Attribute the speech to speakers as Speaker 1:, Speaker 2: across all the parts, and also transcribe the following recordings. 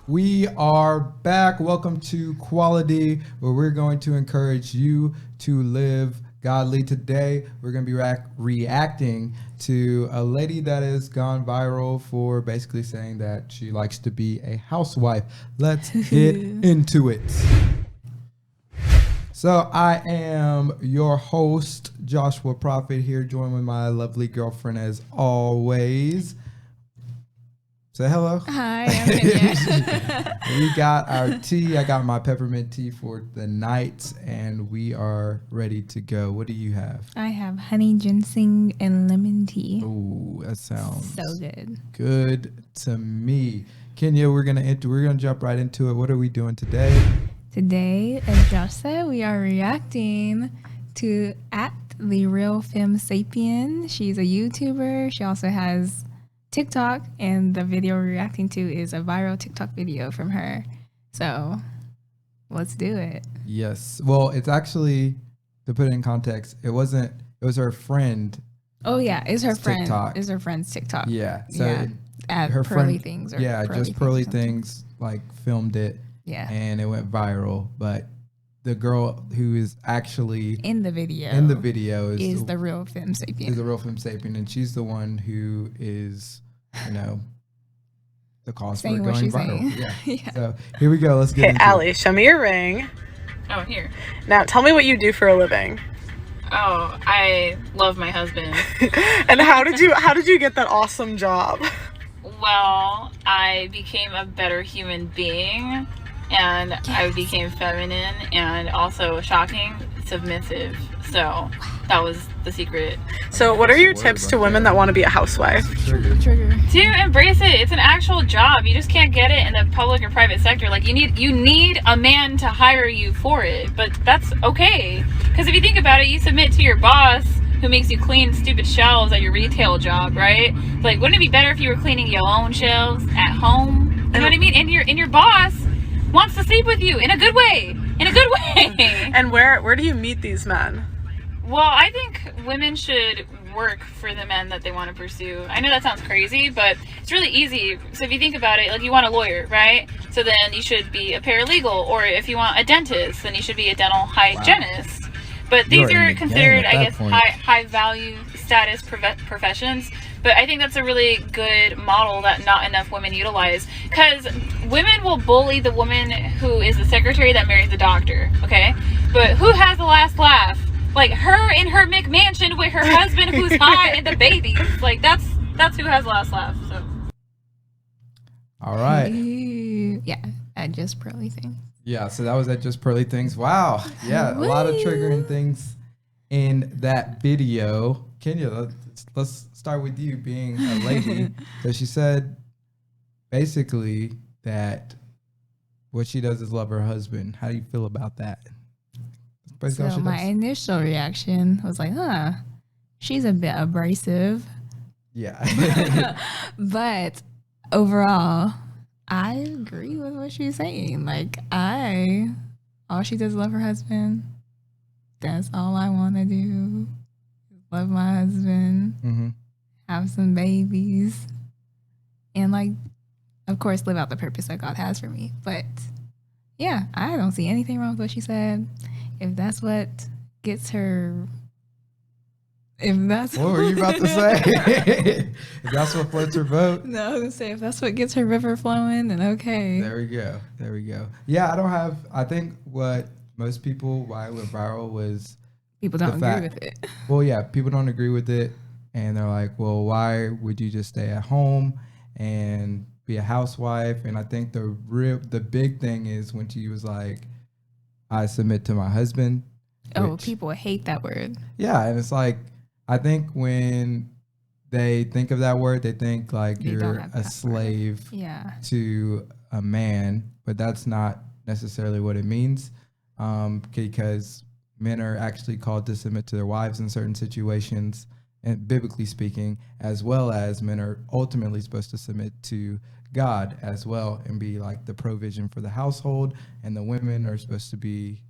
Speaker 1: We are back. Welcome to QualiTEA, where we're going to encourage you to live godly. Today, we're going to be reacting to a lady that has gone viral for basically saying that she likes to be a housewife. Let's get into it. So I am your host, Joshua Prophet, here, joined with my lovely girlfriend as always. Say hello.
Speaker 2: Hi, I'm Kenya.
Speaker 1: We got our tea. I got my peppermint tea for the night, and we are ready to go. What do you have?
Speaker 2: I have honey ginseng and lemon tea.
Speaker 1: Ooh, that sounds
Speaker 2: so good.
Speaker 1: Good to me. Kenya, we're gonna jump right into it. What are we doing today?
Speaker 2: Today, as Josh said, we are reacting to at the RealFemSapien. She's a YouTuber. She also has TikTok, and the video we're reacting to is a viral TikTok video from her. So let's do it.
Speaker 1: Yes. Well, it's actually, to put it in context, it was her friend.
Speaker 2: Oh yeah, it's her friend.
Speaker 1: TikTok.
Speaker 2: It's her friend's TikTok.
Speaker 1: Yeah. So
Speaker 2: yeah. At
Speaker 1: her
Speaker 2: Pearly
Speaker 1: friend,
Speaker 2: Things. Or
Speaker 1: yeah,
Speaker 2: Pearly
Speaker 1: just Pearly
Speaker 2: Things,
Speaker 1: like filmed it.
Speaker 2: Yeah.
Speaker 1: And it went viral. But the girl who is actually
Speaker 2: in the video is the RealFemSapien.
Speaker 1: Is the RealFemSapien, and she's the one who is, the cause for it going viral. Yeah.
Speaker 2: Yeah.
Speaker 1: So here we go. Let's get into
Speaker 3: Allie,
Speaker 1: it.
Speaker 3: show me your ring.
Speaker 4: Oh, here.
Speaker 3: Now tell me what you do for a living.
Speaker 4: Oh, I love my husband.
Speaker 3: And how did you get that awesome job?
Speaker 4: Well, I became a better human being, and I became feminine and also shocking, submissive. So that was the secret.
Speaker 3: So what are your tips to women that want to be a housewife?
Speaker 2: Trigger.
Speaker 4: To embrace it. It's an actual job. You just can't get it in the public or private sector. Like you need a man to hire you for it, but that's okay. Because if you think about it, you submit to your boss who makes you clean stupid shelves at your retail job, right? Like, wouldn't it be better if you were cleaning your own shelves at home? You know what I mean? And your boss wants to sleep with you in a good way. In a good way.
Speaker 3: And where do you meet these men?
Speaker 4: Well, I think women should work for the men that they want to pursue. I know that sounds crazy, but it's really easy. So if you think about it, like you want a lawyer, right? So then you should be a paralegal, or if you want a dentist, then you should be a dental hygienist. Wow. But these are considered, I guess, high value status professions. But I think that's a really good model that not enough women utilize, because women will bully the woman who is the secretary that marries the doctor, okay? But who has the last laugh? Like her in her McMansion with her husband who's hot and the babies. Like that's who has the last laugh. So.
Speaker 1: All right.
Speaker 2: Yeah, at Just Pearly Things.
Speaker 1: Yeah, so that was at Just Pearly Things. Wow. Yeah, a lot of triggering things in that video. Kenya, let's start with you being a lady. So she said basically that what she does is love her husband. How do you feel about that?
Speaker 2: So my initial reaction was like, she's a bit abrasive.
Speaker 1: Yeah.
Speaker 2: But overall, I agree with what she's saying. Like, all she does is love her husband. That's all I want to do. Love my husband. Have some babies. And, like, of course, live out the purpose that God has for me. But, yeah, I don't see anything wrong with what she said. If that's what gets her...
Speaker 1: What were you about to say? If that's what floats her boat.
Speaker 2: No, I was going to say, if that's what gets her river flowing, then okay.
Speaker 1: There we go. Yeah, I think what most people, why it went viral was...
Speaker 2: People don't agree with it.
Speaker 1: Well, yeah, people don't agree with it. And they're like, well, why would you just stay at home and be a housewife? And I think the big thing is when she was like, I submit to my husband.
Speaker 2: People hate that word.
Speaker 1: Yeah, and it's like, I think when they think of that word, they think like you're a slave to a man, but that's not necessarily what it means, because men are actually called to submit to their wives in certain situations, and biblically speaking, as well as men are ultimately supposed to submit to God as well and be like the provision for the household, and the women are supposed to be,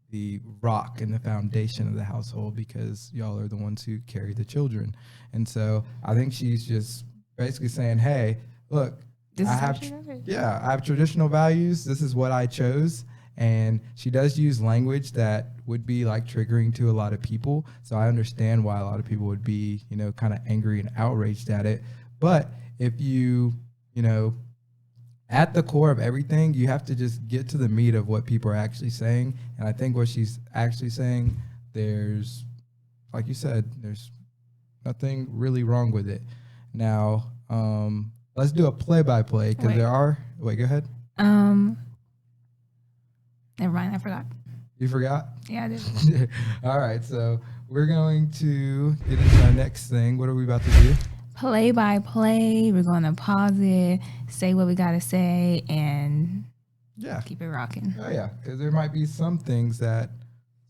Speaker 1: the rock and the foundation of the household, because y'all are the ones who carry the children. And so I think she's just basically saying, hey, look,
Speaker 2: I
Speaker 1: have traditional values. This is what I chose. And she does use language that would be like triggering to a lot of people. So I understand why a lot of people would be, kind of angry and outraged at it. But if you at the core of everything, you have to just get to the meat of what people are actually saying. And I think what she's actually saying, there's, like you said, there's nothing really wrong with it. Now, let's do a play-by-play because there are. Wait, go ahead.
Speaker 2: Never mind, I forgot.
Speaker 1: You forgot?
Speaker 2: Yeah, I did.
Speaker 1: All right, so we're going to get into our next thing. What are we about to do?
Speaker 2: Play by play. We're going to pause it, say what we got to say, and keep it rocking.
Speaker 1: Oh, yeah, because there might be some things that...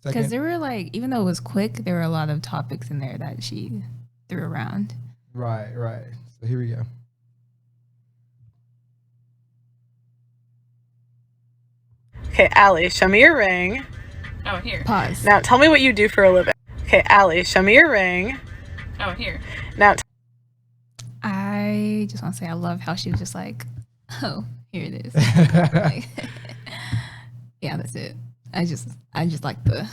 Speaker 2: Because there were even though it was quick, there were a lot of topics in there that she threw around.
Speaker 1: Right. So here we go.
Speaker 3: Okay, Allie, show me your ring.
Speaker 4: Oh, here.
Speaker 2: Pause.
Speaker 3: Now tell me what you do for a living. Okay, Allie, show me your ring.
Speaker 4: Oh, here.
Speaker 3: Now
Speaker 2: I just want to say I love how she was just like, oh, here it is. Yeah, that's it. I just like the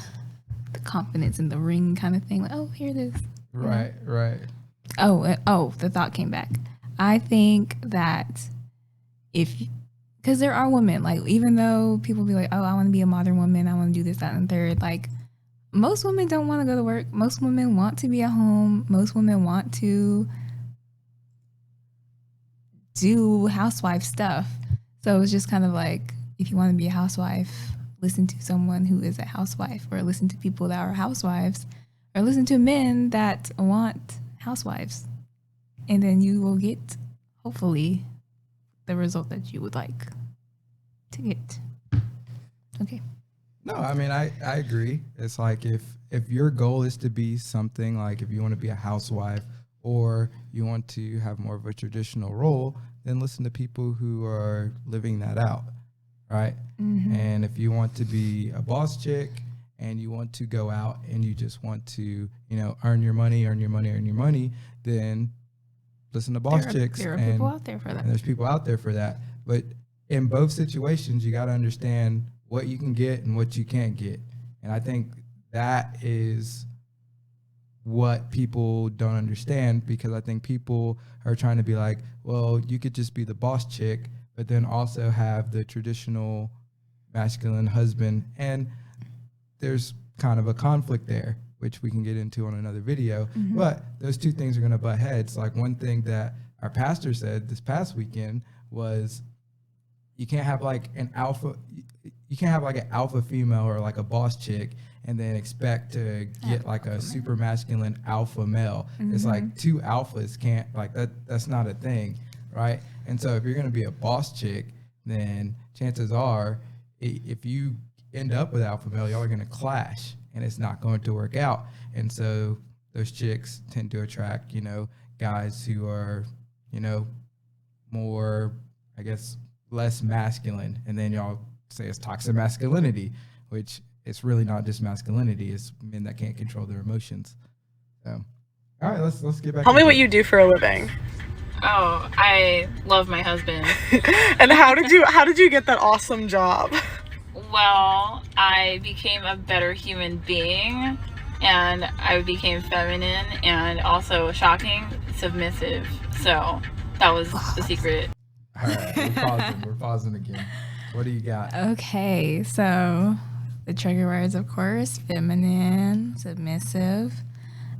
Speaker 2: confidence in the ring kind of thing. Like, oh, here it is.
Speaker 1: Right.
Speaker 2: Oh, the thought came back. I think that because there are women, even though people be like, oh, I want to be a modern woman, I want to do this, that, and third, most women don't want to go to work. Most women want to be at home. Most women want to do housewife stuff. So it's just kind of like, if you want to be a housewife, listen to someone who is a housewife, or listen to people that are housewives, or listen to men that want housewives. And then you will get, hopefully, the result that you would like to get. Okay.
Speaker 1: No, I mean, I agree. It's like if your goal is to be something, like if you want to be a housewife or you want to have more of a traditional role, then listen to people who are living that out, right? Mm-hmm. And if you want to be a boss chick and you want to go out and you just want to, earn your money, then listen to boss chicks.
Speaker 2: There are people out there for that.
Speaker 1: And there's people out there for that. But in both situations, you got to understand what you can get and what you can't get. And I think that is what people don't understand, because I think people are trying to be like, well, you could just be the boss chick, but then also have the traditional masculine husband. And there's kind of a conflict there, which we can get into on another video. Mm-hmm. But those two things are going to butt heads. Like one thing that our pastor said this past weekend was, you can't have an alpha female or a boss chick and then expect to get a super masculine alpha male. Mm-hmm. It's like two alphas can't, that's not a thing, right? And so if you're going to be a boss chick, then chances are if you end up with alpha male, y'all are going to clash and it's not going to work out. And so those chicks tend to attract, guys who are, more, I guess, less masculine. And then y'all say it's toxic masculinity, which it's really not just masculinity. It's men that can't control their emotions. So, all right, let's get back.
Speaker 3: Tell me what you do for a living.
Speaker 4: Oh, I love my husband.
Speaker 3: And how did you get that awesome job?
Speaker 4: Well, I became a better human being, and I became feminine and also shocking, submissive. So that was the secret.
Speaker 1: All right, we're pausing again. What do you got?
Speaker 2: Okay, so the trigger words, of course, feminine, submissive.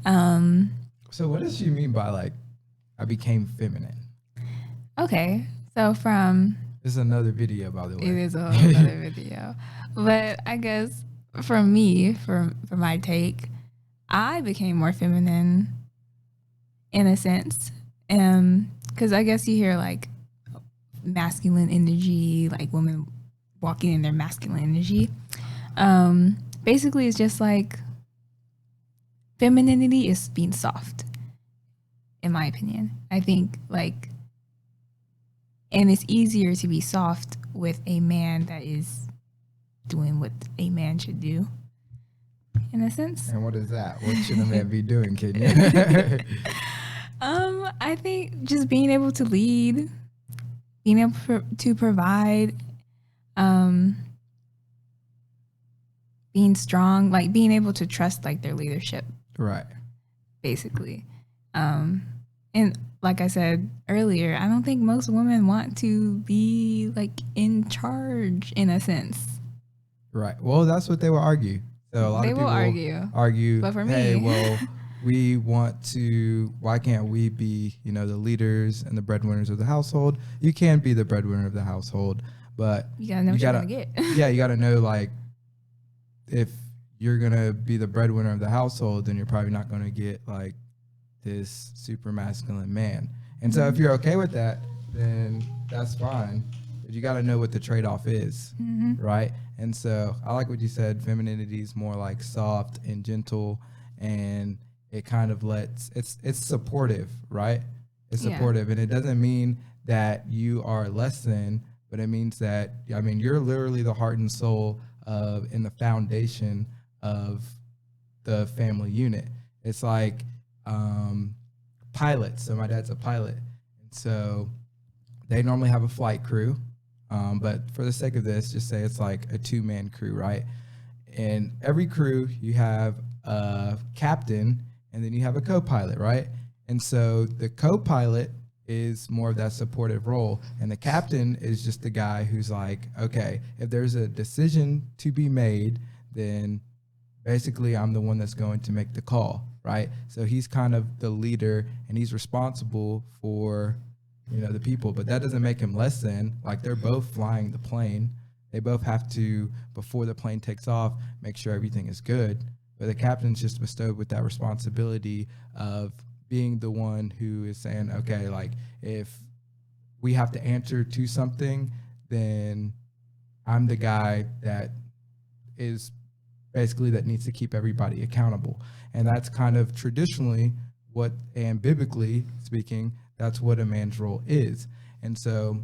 Speaker 1: So what does she mean by I became feminine?
Speaker 2: Okay, so from...
Speaker 1: This is another video, by the way.
Speaker 2: It is another video. But I guess for me, for my take, I became more feminine in a sense. Because I guess you hear masculine energy, women walking in their masculine energy. Basically, it's just femininity is being soft, in my opinion. I think and it's easier to be soft with a man that is doing what a man should do, in a sense.
Speaker 1: And what is that? What should a man be doing, Kenya?
Speaker 2: I think just being able to lead being able to provide, being strong, like being able to trust like their leadership.
Speaker 1: Right.
Speaker 2: Basically. And like I said earlier, I don't think most women want to be like in charge in a sense.
Speaker 1: Right. Well, that's what they will argue. So a lot
Speaker 2: they
Speaker 1: of people
Speaker 2: will
Speaker 1: argue,
Speaker 2: but for
Speaker 1: hey,
Speaker 2: me,
Speaker 1: well, we want to, why can't we be, you know, the leaders and the breadwinners of the household? You can be the breadwinner of the household, but
Speaker 2: you gotta know what you're gonna get.
Speaker 1: Yeah, you gotta know, like, if you're gonna be the breadwinner of the household, then you're probably not gonna get like this super masculine man. And so if you're okay with that, then that's fine. But you gotta know what the trade-off is, right? And so I like what you said, femininity is more like soft and gentle, and it kind of it's supportive, right? It's supportive, and it doesn't mean that you are less than, but it means that, I mean, you're literally the heart and soul of, in the foundation of the family unit. It's like pilots. So my dad's a pilot, and so they normally have a flight crew. But for the sake of this, just say it's like a 2-man crew, right? In every crew, you have a captain, and then you have a co-pilot, right? And so the co-pilot is more of that supportive role, and the captain is just the guy who's like, okay, if there's a decision to be made, then basically I'm the one that's going to make the call, right? So he's kind of the leader, and he's responsible for, you know, the people, but that doesn't make him less than. Like, they're both flying the plane. They both have to, before the plane takes off, make sure everything is good. But the captain's just bestowed with that responsibility of being the one who is saying, okay, like, if we have to answer to something, then I'm the guy that is basically that needs to keep everybody accountable. And that's kind of traditionally what, and biblically speaking, that's what a man's role is. And so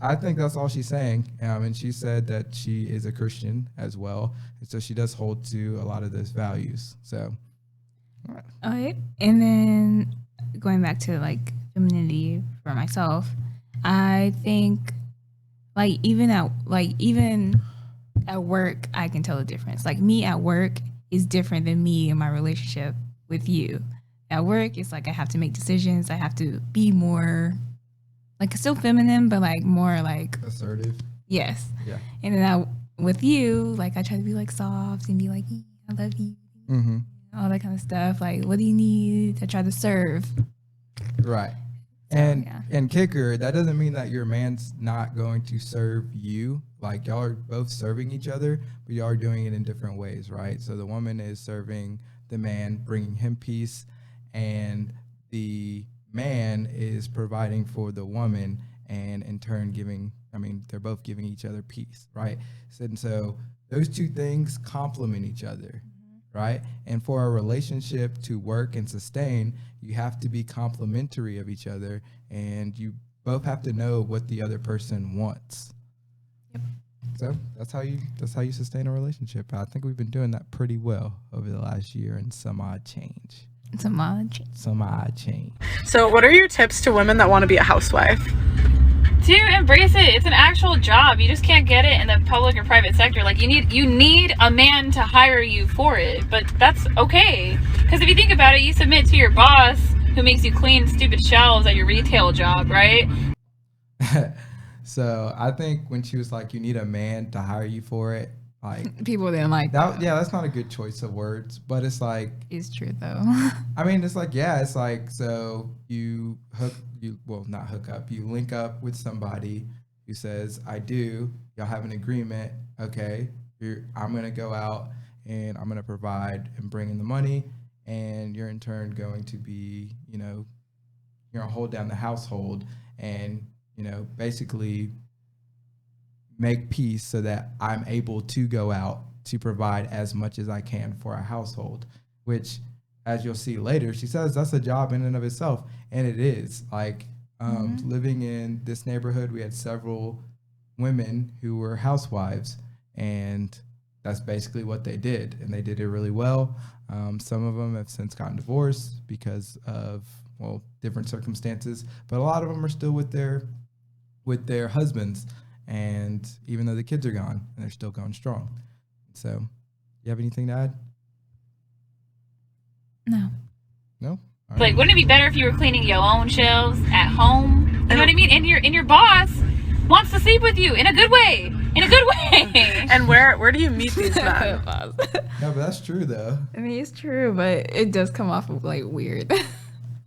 Speaker 1: I think that's all she's saying. And she said that she is a Christian as well. And so she does hold to a lot of those values. So.
Speaker 2: All right. And then going back to like femininity for myself, I think like even at work, I can tell the difference. Like me at work is different than me in my relationship with you. At work, it's like I have to make decisions. I have to be more, like, still feminine, but like more like
Speaker 1: assertive.
Speaker 2: Yes.
Speaker 1: Yeah.
Speaker 2: And then with you, like I try to be like soft and be like, I love you, all that kind of stuff. Like, what do you need? I try to serve.
Speaker 1: Right. So, and kicker, that doesn't mean that your man's not going to serve you. Like, y'all are both serving each other, but y'all are doing it in different ways, right? So the woman is serving the man, bringing him peace, and the man is providing for the woman, and in turn they're both giving each other peace, right? And so those two things complement each other, right? And for a relationship to work and sustain, you have to be complementary of each other, and you both have to know what the other person wants. Yep. So that's how you sustain a relationship. I think we've been doing that pretty well over the last year and some odd change.
Speaker 3: So what are your tips to women that want to be a housewife?
Speaker 4: To embrace it. It's an actual job. You just can't get it in the public or private sector. Like, you need a man to hire you for it, but that's okay. Because if you think about it, you submit to your boss who makes you clean stupid shelves at your retail job, right?
Speaker 1: So I think when she was like, you need a man to hire you for it, like,
Speaker 2: people didn't like that.
Speaker 1: Yeah, that's not a good choice of words, but it's like,
Speaker 2: it's true though.
Speaker 1: I mean, it's like, yeah, it's like, so you not hook up, you link up with somebody who says, I do, y'all have an agreement, okay, I'm going to go out and I'm going to provide and bring in the money, and you're in turn going to be, you're going to hold down the household and, basically make peace so that I'm able to go out to provide as much as I can for our household, which, as you'll see later, she says that's a job in and of itself. And it is. Like, living in this neighborhood, we had several women who were housewives, and that's basically what they did. And they did it really well. Some of them have since gotten divorced because of, different circumstances, but a lot of them are still with their with their husbands, and even though the kids are gone, and they're still going strong. So, you have anything to add?
Speaker 2: No.
Speaker 1: No? All
Speaker 4: Like, wouldn't it be better if you were cleaning your own shelves at home? You know what I mean? And your boss wants to sleep with you in a good way. In a good way.
Speaker 3: And where do you meet these men?
Speaker 1: No, but that's true though.
Speaker 2: I mean, it's true, but it does come off like weird.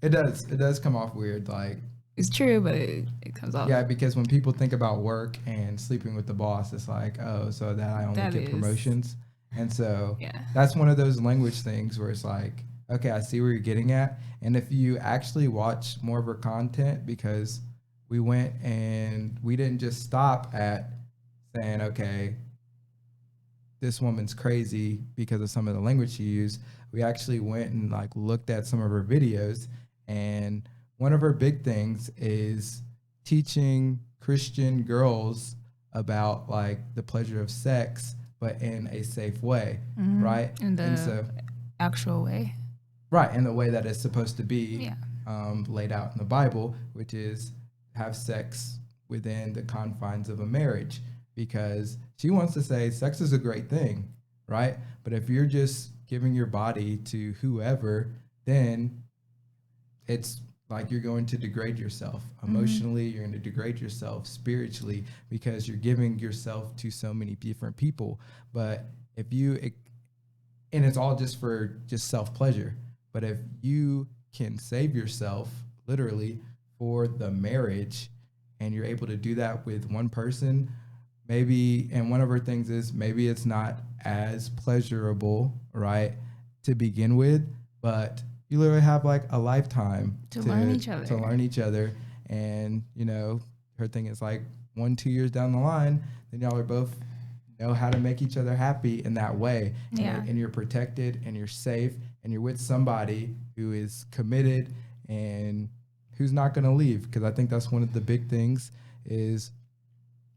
Speaker 1: It does come off weird. Like,
Speaker 2: it's true, but it comes off.
Speaker 1: Yeah, because when people think about work and sleeping with the boss, it's like, oh, so that I only get promotions. And so that's one of those language things where it's like, okay, I see where you're getting at. And if you actually watch more of her content, because we went and we didn't just stop at saying, okay, this woman's crazy because of some of the language she used. We actually went and like looked at some of her videos, and one of her big things is teaching Christian girls about like the pleasure of sex, but in a safe way, right?
Speaker 2: In the actual way.
Speaker 1: Right, in the way that it's supposed to be laid out in the Bible, which is have sex within the confines of a marriage. Because she wants to say sex is a great thing, right? But if you're just giving your body to whoever, then it's like you're going to degrade yourself emotionally, you're going to degrade yourself spiritually, because you're giving yourself to so many different people. But if you, and it's all just for just self-pleasure, but if you can save yourself literally for the marriage, and you're able to do that with one person, maybe, and one of her things is maybe it's not as pleasurable, right, to begin with, but you literally have like a lifetime
Speaker 2: to learn each other.
Speaker 1: And, you know, her thing is like 1-2 years down the line, then y'all are both know how to make each other happy in that way. And you're protected and you're safe and you're with somebody who is committed and who's not going to leave. Because I think that's one of the big things is,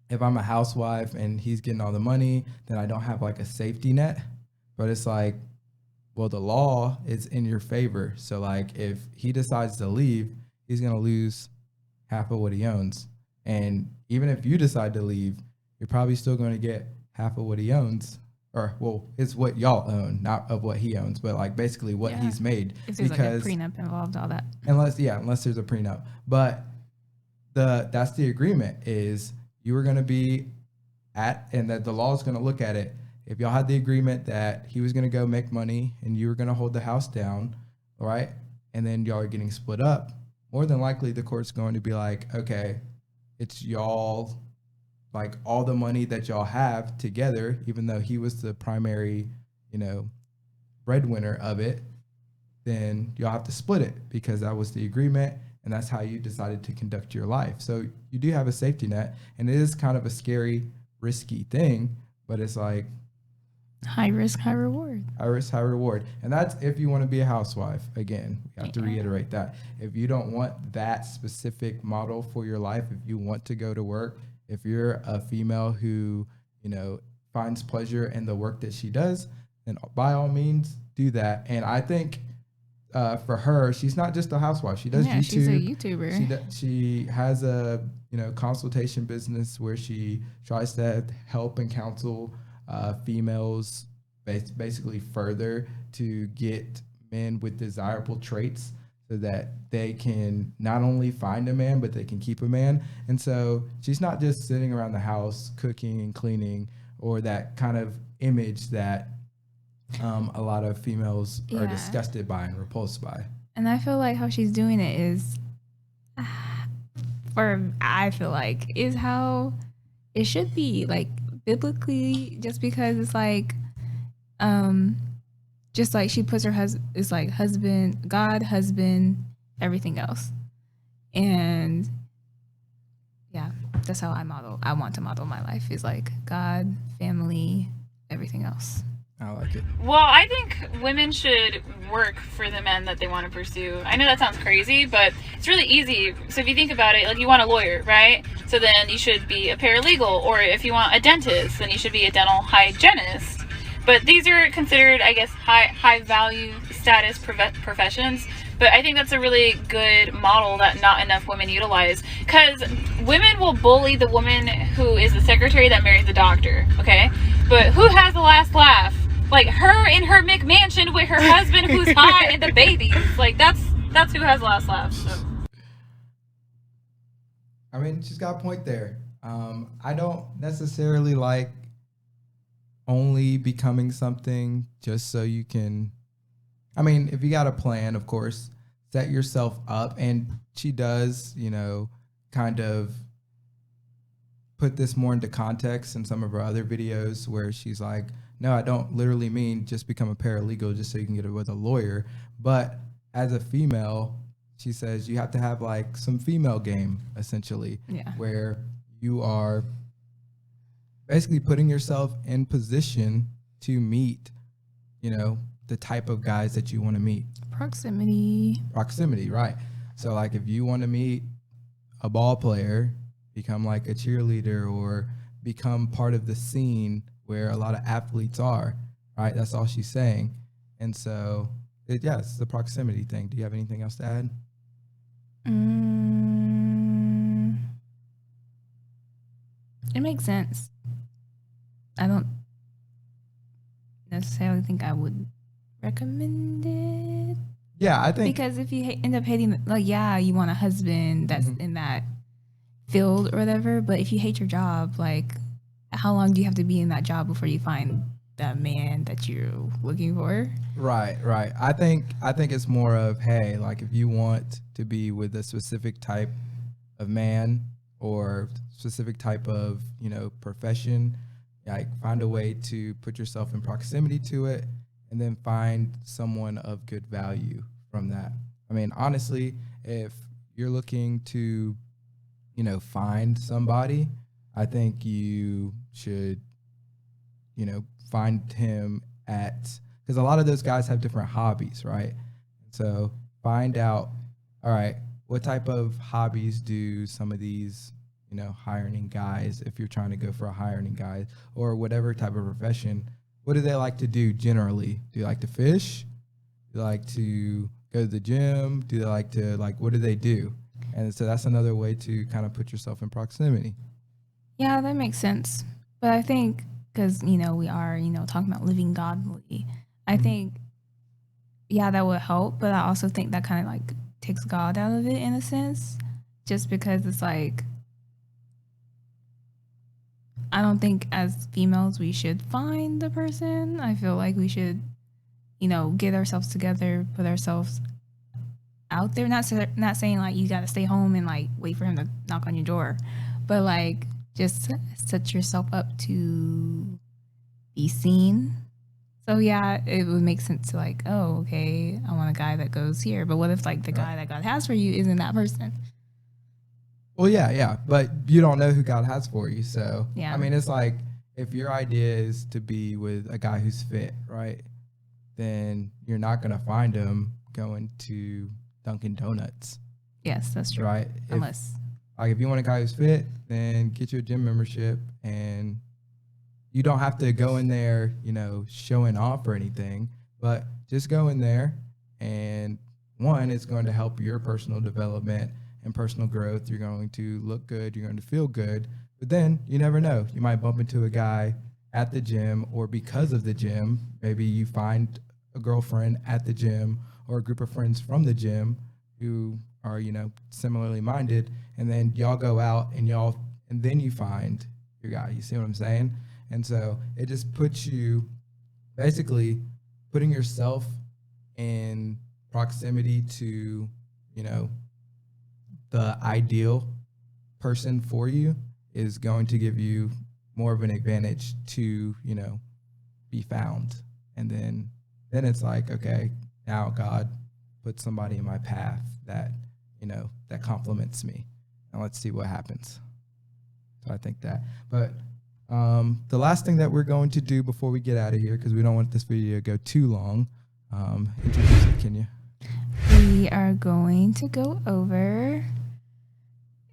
Speaker 1: if I'm a housewife and he's getting all the money, then I don't have like a safety net. But it's like, well, the law is in your favor. So like if he decides to leave, he's going to lose half of what he owns. And even if you decide to leave, you're probably still going to get half of what he owns. Or, well, it's what y'all own, not of what he owns, but like basically what he's made.
Speaker 2: If there's like a prenup involved, all that.
Speaker 1: Unless there's a prenup. But that's the agreement is, you were going to be at, and that the law is going to look at it. If y'all had the agreement that he was going to go make money and you were going to hold the house down, right? And then y'all are getting split up, more than likely the court's going to be like, okay, it's y'all, like all the money that y'all have together, even though he was the primary, you know, breadwinner of it, then y'all have to split it because that was the agreement. And that's how you decided to conduct your life. So you do have a safety net, and it is kind of a scary, risky thing, but it's like
Speaker 2: high risk, high reward.
Speaker 1: High risk, high reward. And that's if you want to be a housewife. Again, we have to reiterate that. If you don't want that specific model for your life, if you want to go to work, if you're a female who, you know, finds pleasure in the work that she does, then by all means do that. And I think for her, she's not just a housewife. She does YouTube.
Speaker 2: She's a YouTuber.
Speaker 1: She has a, you know, consultation business where she tries to help and counsel females basically further to get men with desirable traits so that they can not only find a man, but they can keep a man. And so she's not just sitting around the house cooking and cleaning, or that kind of image that a lot of females are disgusted by and repulsed by.
Speaker 2: And I feel like how she's doing it is, I feel like, is how it should be, like biblically, just because it's like, just like she puts her it's like husband, God, husband, everything else. And yeah, that's how I want to model my life, is like God, family, everything else.
Speaker 1: I like it.
Speaker 4: Well, I think women should work for the men that they want to pursue. I know that sounds crazy, but it's really easy. So if you think about it, like you want a lawyer, right? So then you should be a paralegal, or if you want a dentist, then you should be a dental hygienist. But these are considered, I guess, high value status professions. But I think that's a really good model that not enough women utilize, because women will bully the woman who is the secretary that marries the doctor, okay? But who has the last laugh? Like her in her McMansion with her husband who's hot and the babies. Like that's who has the last laugh. So.
Speaker 1: I mean, she's got a point there. I don't necessarily like only becoming something just so you can. I mean, if you got a plan, of course, set yourself up. And she does, kind of put this more into context in some of her other videos where she's like, no, I don't literally mean just become a paralegal just so you can get it with a lawyer. But as a female, she says you have to have like some female game, essentially, where you are basically putting yourself in position to meet, the type of guys that you want to meet.
Speaker 2: Proximity,
Speaker 1: right. So like if you want to meet a ball player, become like a cheerleader or become part of the scene where a lot of athletes are, right? That's all she's saying. And so, it's the proximity thing. Do you have anything else to add?
Speaker 2: It makes sense. I don't necessarily think I would recommend it.
Speaker 1: Yeah, I think
Speaker 2: because if you end up hating, you want a husband that's in that field or whatever. But if you hate your job, like, how long do you have to be in that job before you find that man that you're looking for?
Speaker 1: Right. I think it's more of, hey, like if you want to be with a specific type of man or specific type of, profession, like find a way to put yourself in proximity to it and then find someone of good value from that. I mean, honestly, if you're looking to, find somebody, I think you should, find him because a lot of those guys have different hobbies, right? So find out, all right, what type of hobbies do some of these, hiring guys, if you're trying to go for a hiring guy or whatever type of profession, what do they like to do generally? Do they like to fish? Do they like to go to the gym? Do they like to, what do they do? And so that's another way to kind of put yourself in proximity.
Speaker 2: Yeah, that makes sense. But I think because, we are, talking about living godly, I think, that would help. But I also think that kind of takes God out of it in a sense, just because it's like, I don't think as females we should find the person. I feel like we should, get ourselves together, put ourselves out there. Not saying you got to stay home and wait for him to knock on your door, but just set yourself up to be seen. So it would make sense to oh, okay, I want a guy that goes here. But what if the guy that God has for you isn't that person?
Speaker 1: Well, yeah, but you don't know who God has for you. So,
Speaker 2: yeah.
Speaker 1: I mean, it's like if your idea is to be with a guy who's fit, right, then you're not going to find him going to Dunkin' Donuts.
Speaker 2: Yes, that's true.
Speaker 1: Right? If you want a guy who's fit, then get you a gym membership, and you don't have to go in there, showing off or anything, but just go in there, and one, it's going to help your personal development and personal growth. You're going to look good. You're going to feel good. But then you never know. You might bump into a guy at the gym, or because of the gym, maybe you find a girlfriend at the gym or a group of friends from the gym who are, similarly minded. And then y'all go out and then you find your guy. You see what I'm saying? And so it just puts you basically putting yourself in proximity to, the ideal person for you is going to give you more of an advantage to, be found. And then it's like, okay, now God put somebody in my path that, that compliments me. And let's see what happens. So I think that. But the last thing that we're going to do before we get out of here, because we don't want this video to go too long, introduce it, can you?
Speaker 2: We are going to go over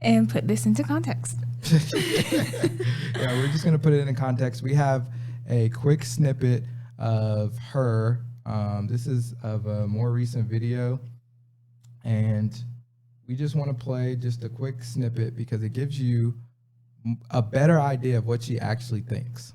Speaker 2: and put this into context.
Speaker 1: Yeah, we're just going to put it in context. We have a quick snippet of her. This is of a more recent video And we just want to play just a quick snippet because it gives you a better idea of what she actually thinks.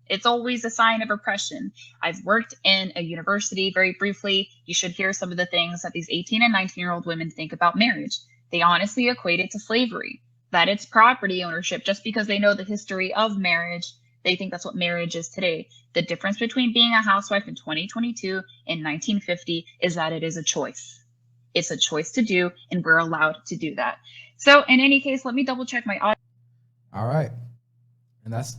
Speaker 5: It's always a sign of oppression. I've worked in a university very briefly. You should hear some of the things that these 18 and 19-year-old women think about marriage. They honestly equate it to slavery, that it's property ownership. Just because they know the history of marriage, they think that's what marriage is today. The difference between being a housewife in 2022 and 1950 is that it is a choice. It's a choice to do, and we're allowed to do that. So in any case, let me double check my audio.
Speaker 1: All right. And that's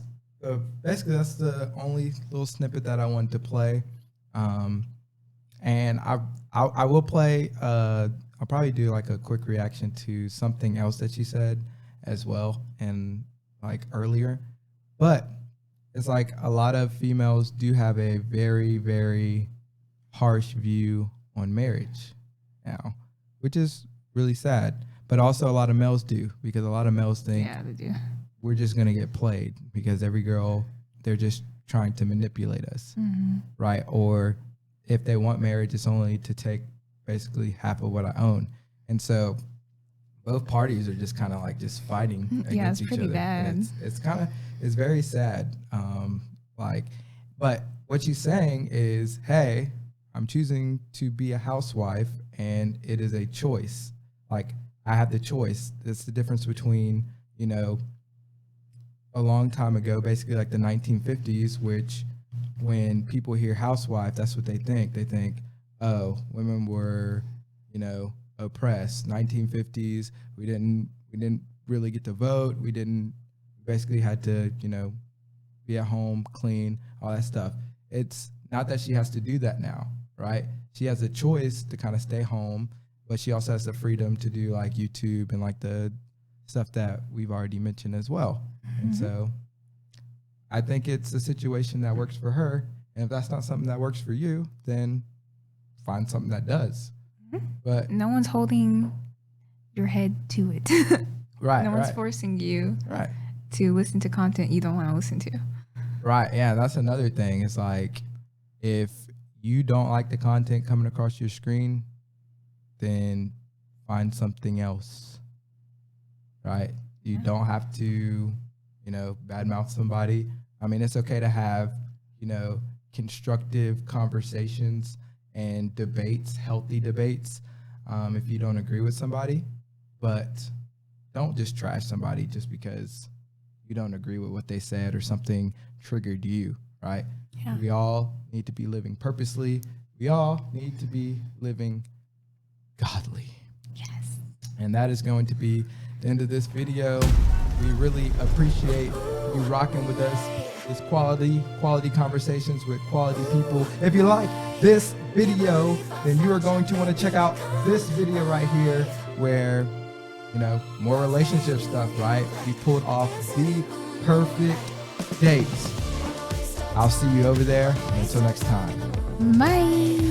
Speaker 1: basically that's the only little snippet that I wanted to play. And I will play, I'll probably do like a quick reaction to something else that she said as well, and like earlier. But it's like a lot of females do have a very, very harsh view on marriage now, which is really sad. But also a lot of males do, because a lot of males think
Speaker 2: they do.
Speaker 1: We're just going to get played because every girl, they're just trying to manipulate us, right? Or if they want marriage, it's only to take basically half of what I own. And so both parties are just kind of like just fighting against each other.
Speaker 2: Bad.
Speaker 1: It's very sad. But what she's saying is, hey, I'm choosing to be a housewife and it is a choice. Like, I have the choice. That's the difference between, a long time ago, basically like the 1950s, which when people hear housewife, that's what they think. They think, oh, women were, oppressed. 1950s, we didn't really get to vote. We basically had to, be at home, clean, all that stuff. It's not that she has to do that now, right? She has a choice to kind of stay home, but she also has the freedom to do like YouTube and like the stuff that we've already mentioned as well. And so I think it's a situation that works for her. And if that's not something that works for you, then find something that does. But
Speaker 2: no one's holding your head to it.
Speaker 1: Right.
Speaker 2: No one's forcing you to listen to content you don't want to listen to.
Speaker 1: Right. Yeah, that's another thing. It's like, if you don't like the content coming across your screen, then find something else. Right? You don't have to, badmouth somebody. I mean, it's okay to have, constructive conversations and debates, healthy debates, if you don't agree with somebody. But don't just trash somebody just because you don't agree with what they said or something triggered you, right? Yeah. We all need to be living purposely. We all need to be living godly.
Speaker 2: Yes.
Speaker 1: And that is going to be the end of this video. We really appreciate you rocking with us. It's quality conversations with quality people. If you like this video, then you are going to want to check out this video right here where, more relationship stuff, right? We pulled off the perfect dates. I'll see you over there. And until next time.
Speaker 2: Bye.